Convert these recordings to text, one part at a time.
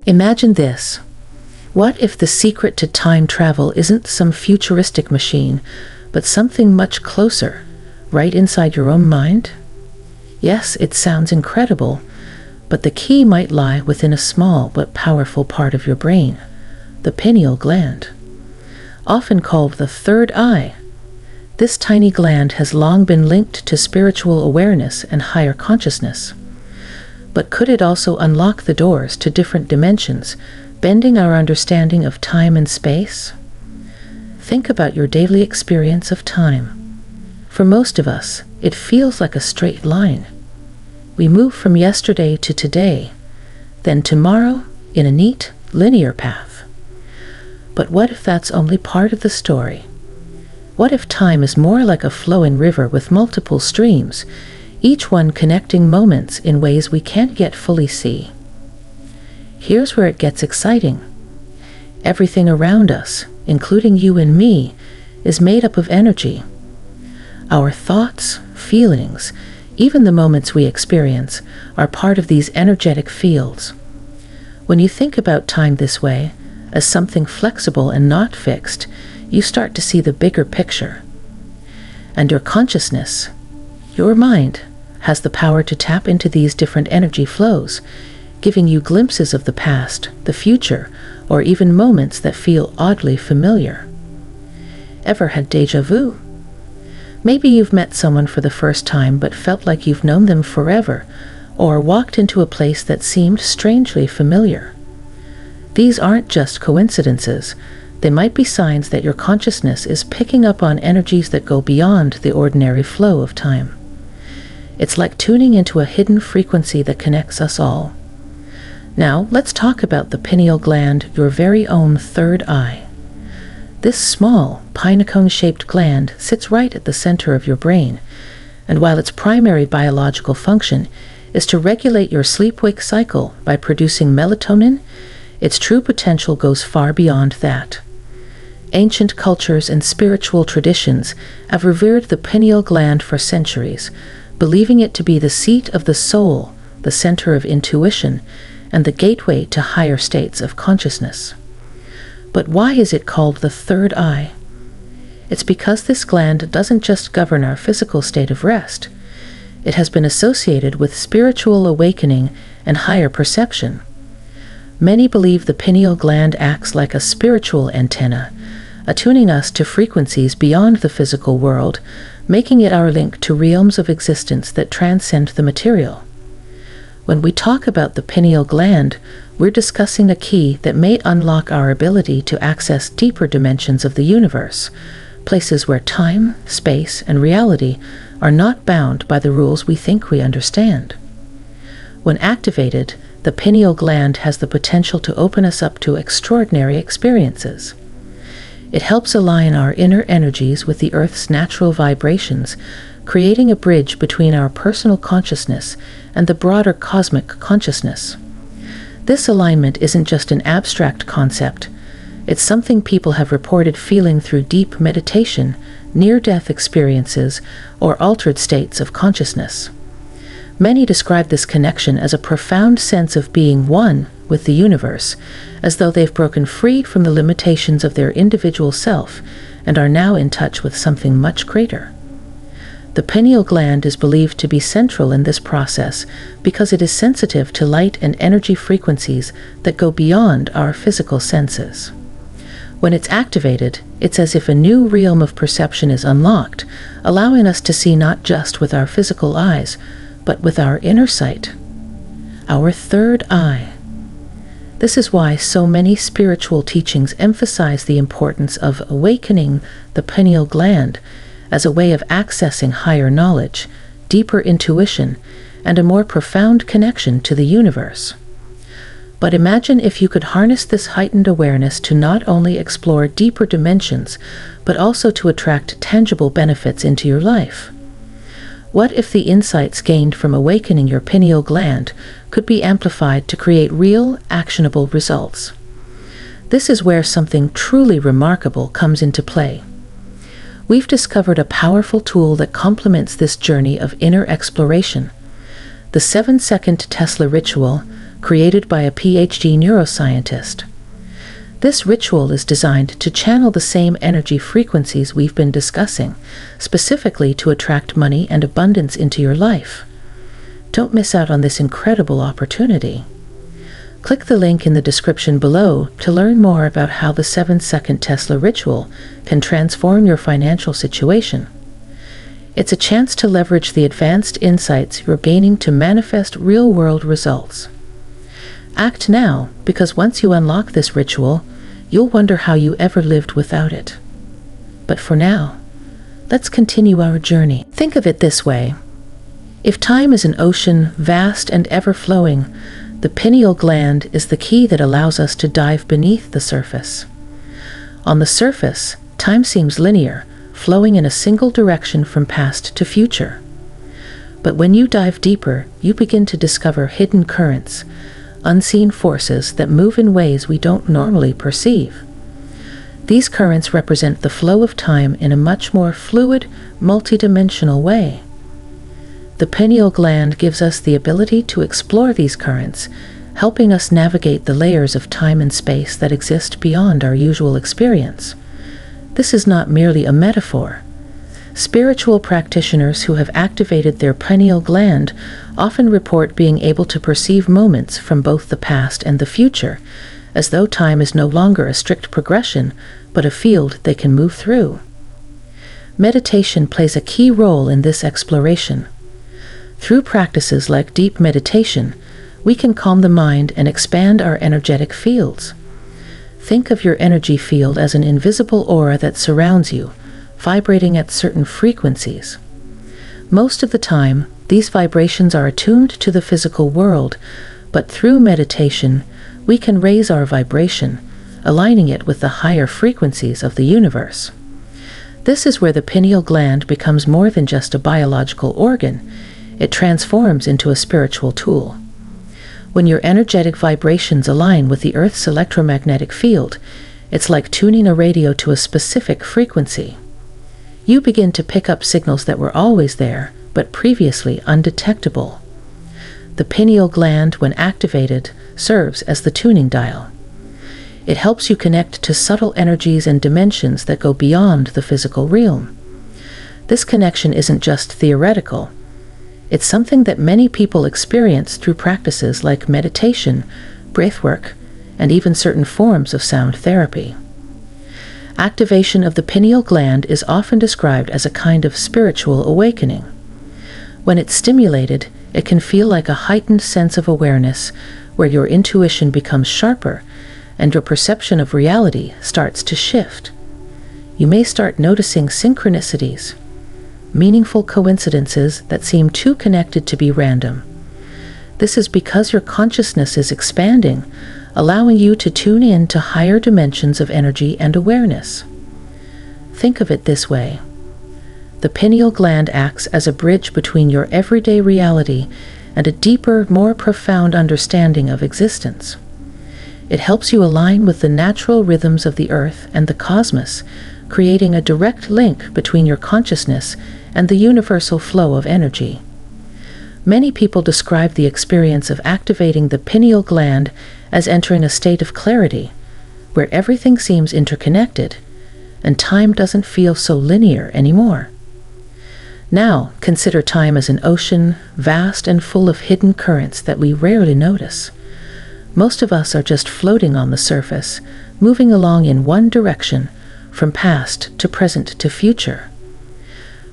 Imagine this. What if the secret to time travel isn't some futuristic machine, but something much closer, right inside your own mind? Yes, it sounds incredible, but the key might lie within a small but powerful part of your brain, the pineal gland. Often called the third eye, this tiny gland has long been linked to spiritual awareness and higher consciousness. But could it also unlock the doors to different dimensions, bending our understanding of time and space? Think about your daily experience of time. For most of us, it feels like a straight line. We move from yesterday to today, then tomorrow in a neat, linear path. But what if that's only part of the story? What if time is more like a flowing river with multiple streams, each one connecting moments in ways we can't yet fully see? Here's where it gets exciting. Everything around us, including you and me, is made up of energy. Our thoughts, feelings, even the moments we experience, are part of these energetic fields. When you think about time this way, as something flexible and not fixed, you start to see the bigger picture. And your consciousness, your mind, has the power to tap into these different energy flows, giving you glimpses of the past, the future, or even moments that feel oddly familiar. Ever had déjà vu? Maybe you've met someone for the first time but felt like you've known them forever, or walked into a place that seemed strangely familiar. These aren't just coincidences. They might be signs that your consciousness is picking up on energies that go beyond the ordinary flow of time. It's like tuning into a hidden frequency that connects us all. Now, let's talk about the pineal gland, your very own third eye. This small, pinecone-shaped gland sits right at the center of your brain, and while its primary biological function is to regulate your sleep-wake cycle by producing melatonin, its true potential goes far beyond that. Ancient cultures and spiritual traditions have revered the pineal gland for centuries, believing it to be the seat of the soul, the center of intuition, and the gateway to higher states of consciousness. But why is it called the third eye? It's because this gland doesn't just govern our physical state of rest. It has been associated with spiritual awakening and higher perception. Many believe the pineal gland acts like a spiritual antenna, attuning us to frequencies beyond the physical world, making it our link to realms of existence that transcend the material. When we talk about the pineal gland, we're discussing a key that may unlock our ability to access deeper dimensions of the universe, places where time, space, and reality are not bound by the rules we think we understand. When activated, the pineal gland has the potential to open us up to extraordinary experiences. It helps align our inner energies with the Earth's natural vibrations, creating a bridge between our personal consciousness and the broader cosmic consciousness. This alignment isn't just an abstract concept. It's something people have reported feeling through deep meditation, near-death experiences, or altered states of consciousness. Many describe this connection as a profound sense of being one with the universe, as though they've broken free from the limitations of their individual self and are now in touch with something much greater. The pineal gland is believed to be central in this process because it is sensitive to light and energy frequencies that go beyond our physical senses. When it's activated, it's as if a new realm of perception is unlocked, allowing us to see not just with our physical eyes, but with our inner sight, our third eye. This is why so many spiritual teachings emphasize the importance of awakening the pineal gland as a way of accessing higher knowledge, deeper intuition, and a more profound connection to the universe. But imagine if you could harness this heightened awareness to not only explore deeper dimensions, but also to attract tangible benefits into your life. What if the insights gained from awakening your pineal gland could be amplified to create real, actionable results? This is where something truly remarkable comes into play. We've discovered a powerful tool that complements this journey of inner exploration. The 7-second Tesla ritual, created by a PhD neuroscientist. This ritual is designed to channel the same energy frequencies we've been discussing, specifically to attract money and abundance into your life. Don't miss out on this incredible opportunity. Click the link in the description below to learn more about how the 7-second Tesla ritual can transform your financial situation. It's a chance to leverage the advanced insights you're gaining to manifest real-world results. Act now, because once you unlock this ritual, you'll wonder how you ever lived without it. But for now, let's continue our journey. Think of it this way. If time is an ocean, vast and ever-flowing, the pineal gland is the key that allows us to dive beneath the surface. On the surface, time seems linear, flowing in a single direction from past to future. But when you dive deeper, you begin to discover hidden currents, unseen forces that move in ways we don't normally perceive. These currents represent the flow of time in a much more fluid, multidimensional way. The pineal gland gives us the ability to explore these currents, helping us navigate the layers of time and space that exist beyond our usual experience. This is not merely a metaphor. Spiritual practitioners who have activated their pineal gland often report being able to perceive moments from both the past and the future, as though time is no longer a strict progression, but a field they can move through. Meditation plays a key role in this exploration. Through practices like deep meditation, we can calm the mind and expand our energetic fields. Think of your energy field as an invisible aura that surrounds you, vibrating at certain frequencies. Most of the time, these vibrations are attuned to the physical world, but through meditation, we can raise our vibration, aligning it with the higher frequencies of the universe. This is where the pineal gland becomes more than just a biological organ. It transforms into a spiritual tool. When your energetic vibrations align with the Earth's electromagnetic field, it's like tuning a radio to a specific frequency. You begin to pick up signals that were always there, but previously undetectable. The pineal gland, when activated, serves as the tuning dial. It helps you connect to subtle energies and dimensions that go beyond the physical realm. This connection isn't just theoretical. It's something that many people experience through practices like meditation, breathwork, and even certain forms of sound therapy. Activation of the pineal gland is often described as a kind of spiritual awakening. When it's stimulated, it can feel like a heightened sense of awareness where your intuition becomes sharper and your perception of reality starts to shift. You may start noticing synchronicities, meaningful coincidences that seem too connected to be random. This is because your consciousness is expanding, allowing you to tune in to higher dimensions of energy and awareness. Think of it this way. The pineal gland acts as a bridge between your everyday reality and a deeper, more profound understanding of existence. It helps you align with the natural rhythms of the earth and the cosmos, creating a direct link between your consciousness and the universal flow of energy. Many people describe the experience of activating the pineal gland as entering a state of clarity, where everything seems interconnected, and time doesn't feel so linear anymore. Now, consider time as an ocean, vast and full of hidden currents that we rarely notice. Most of us are just floating on the surface, moving along in one direction, from past to present to future.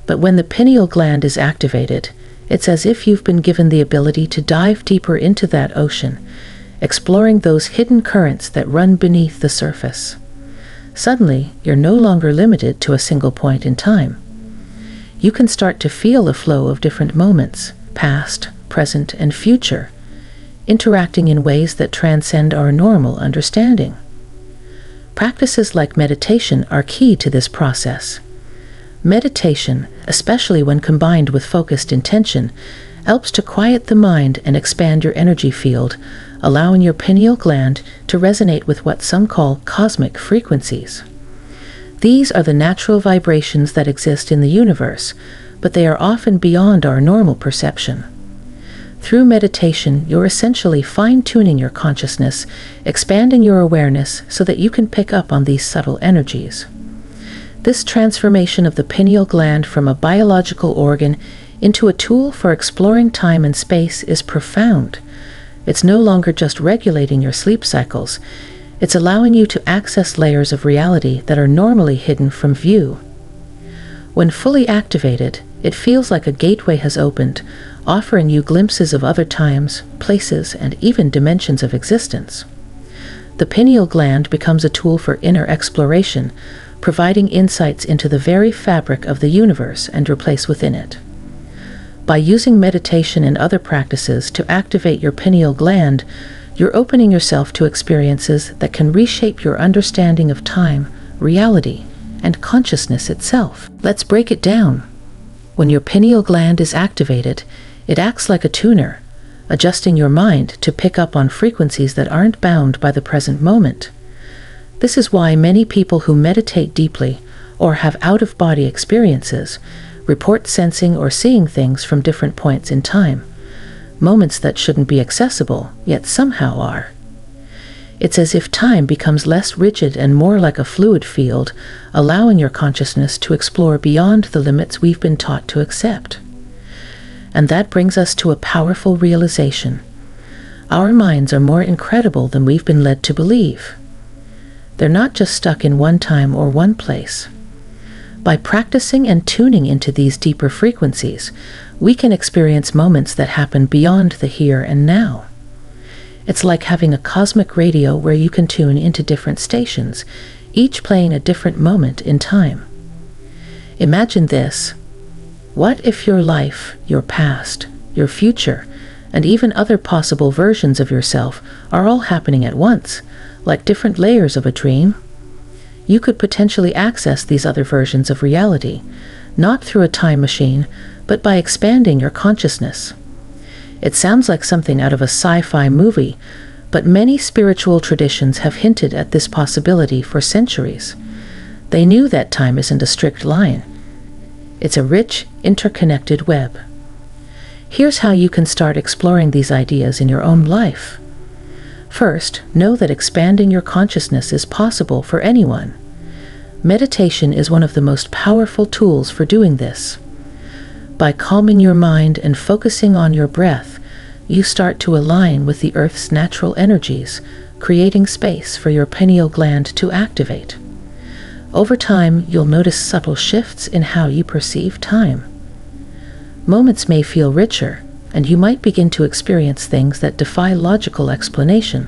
But when the pineal gland is activated, it's as if you've been given the ability to dive deeper into that ocean, exploring those hidden currents that run beneath the surface. Suddenly, you're no longer limited to a single point in time. You can start to feel a flow of different moments, past, present, and future, interacting in ways that transcend our normal understanding. Practices like meditation are key to this process. Meditation, especially when combined with focused intention, helps to quiet the mind and expand your energy field, allowing your pineal gland to resonate with what some call cosmic frequencies. These are the natural vibrations that exist in the universe, but they are often beyond our normal perception. Through meditation, you're essentially fine-tuning your consciousness, expanding your awareness so that you can pick up on these subtle energies. This transformation of the pineal gland from a biological organ into a tool for exploring time and space is profound. It's no longer just regulating your sleep cycles, it's allowing you to access layers of reality that are normally hidden from view. When fully activated, it feels like a gateway has opened, offering you glimpses of other times, places, and even dimensions of existence. The pineal gland becomes a tool for inner exploration, providing insights into the very fabric of the universe and your place within it. By using meditation and other practices to activate your pineal gland, you're opening yourself to experiences that can reshape your understanding of time, reality, and consciousness itself. Let's break it down. When your pineal gland is activated, it acts like a tuner, adjusting your mind to pick up on frequencies that aren't bound by the present moment. This is why many people who meditate deeply or have out-of-body experiences report sensing or seeing things from different points in time, moments that shouldn't be accessible, yet somehow are. It's as if time becomes less rigid and more like a fluid field, allowing your consciousness to explore beyond the limits we've been taught to accept. And that brings us to a powerful realization. Our minds are more incredible than we've been led to believe. They're not just stuck in one time or one place. By practicing and tuning into these deeper frequencies, we can experience moments that happen beyond the here and now. It's like having a cosmic radio where you can tune into different stations, each playing a different moment in time. Imagine this. What if your life, your past, your future, and even other possible versions of yourself are all happening at once, like different layers of a dream? You could potentially access these other versions of reality, not through a time machine, but by expanding your consciousness. It sounds like something out of a sci-fi movie, but many spiritual traditions have hinted at this possibility for centuries. They knew that time isn't a strict line. It's a rich, interconnected web. Here's how you can start exploring these ideas in your own life. First, know that expanding your consciousness is possible for anyone. Meditation is one of the most powerful tools for doing this. By calming your mind and focusing on your breath, you start to align with the Earth's natural energies, creating space for your pineal gland to activate. Over time, you'll notice subtle shifts in how you perceive time. Moments may feel richer, and you might begin to experience things that defy logical explanation,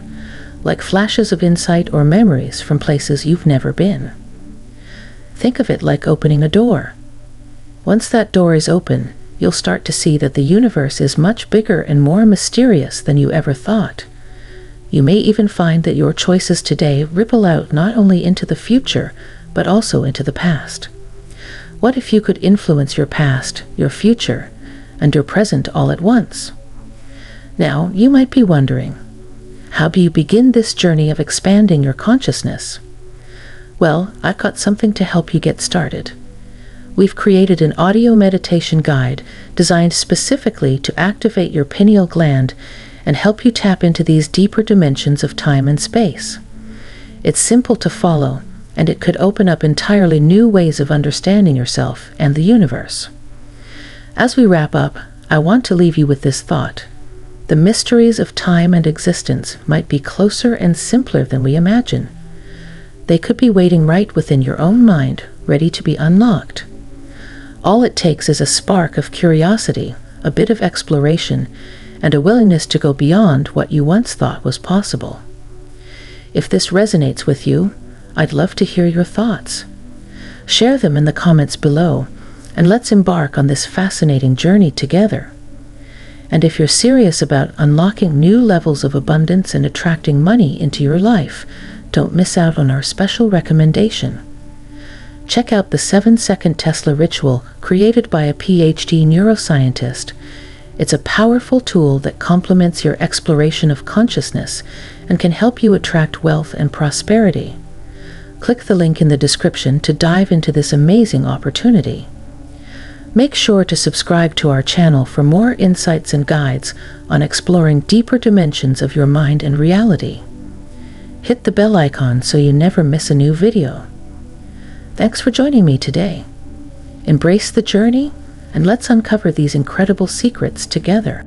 like flashes of insight or memories from places you've never been. Think of it like opening a door. Once that door is open, you'll start to see that the universe is much bigger and more mysterious than you ever thought. You may even find that your choices today ripple out not only into the future, but also into the past. What if you could influence your past, your future, and your present all at once? Now, you might be wondering, how do you begin this journey of expanding your consciousness? Well, I've got something to help you get started. We've created an audio meditation guide designed specifically to activate your pineal gland and help you tap into these deeper dimensions of time and space. It's simple to follow, and it could open up entirely new ways of understanding yourself and the universe. As we wrap up, I want to leave you with this thought. The mysteries of time and existence might be closer and simpler than we imagine. They could be waiting right within your own mind, ready to be unlocked. All it takes is a spark of curiosity, a bit of exploration, and a willingness to go beyond what you once thought was possible. If this resonates with you, I'd love to hear your thoughts. Share them in the comments below, and let's embark on this fascinating journey together. And if you're serious about unlocking new levels of abundance and attracting money into your life, don't miss out on our special recommendation. Check out the 7-second Tesla ritual created by a PhD neuroscientist. It's a powerful tool that complements your exploration of consciousness and can help you attract wealth and prosperity. Click the link in the description to dive into this amazing opportunity. Make sure to subscribe to our channel for more insights and guides on exploring deeper dimensions of your mind and reality. Hit the bell icon so you never miss a new video. Thanks for joining me today. Embrace the journey, and let's uncover these incredible secrets together.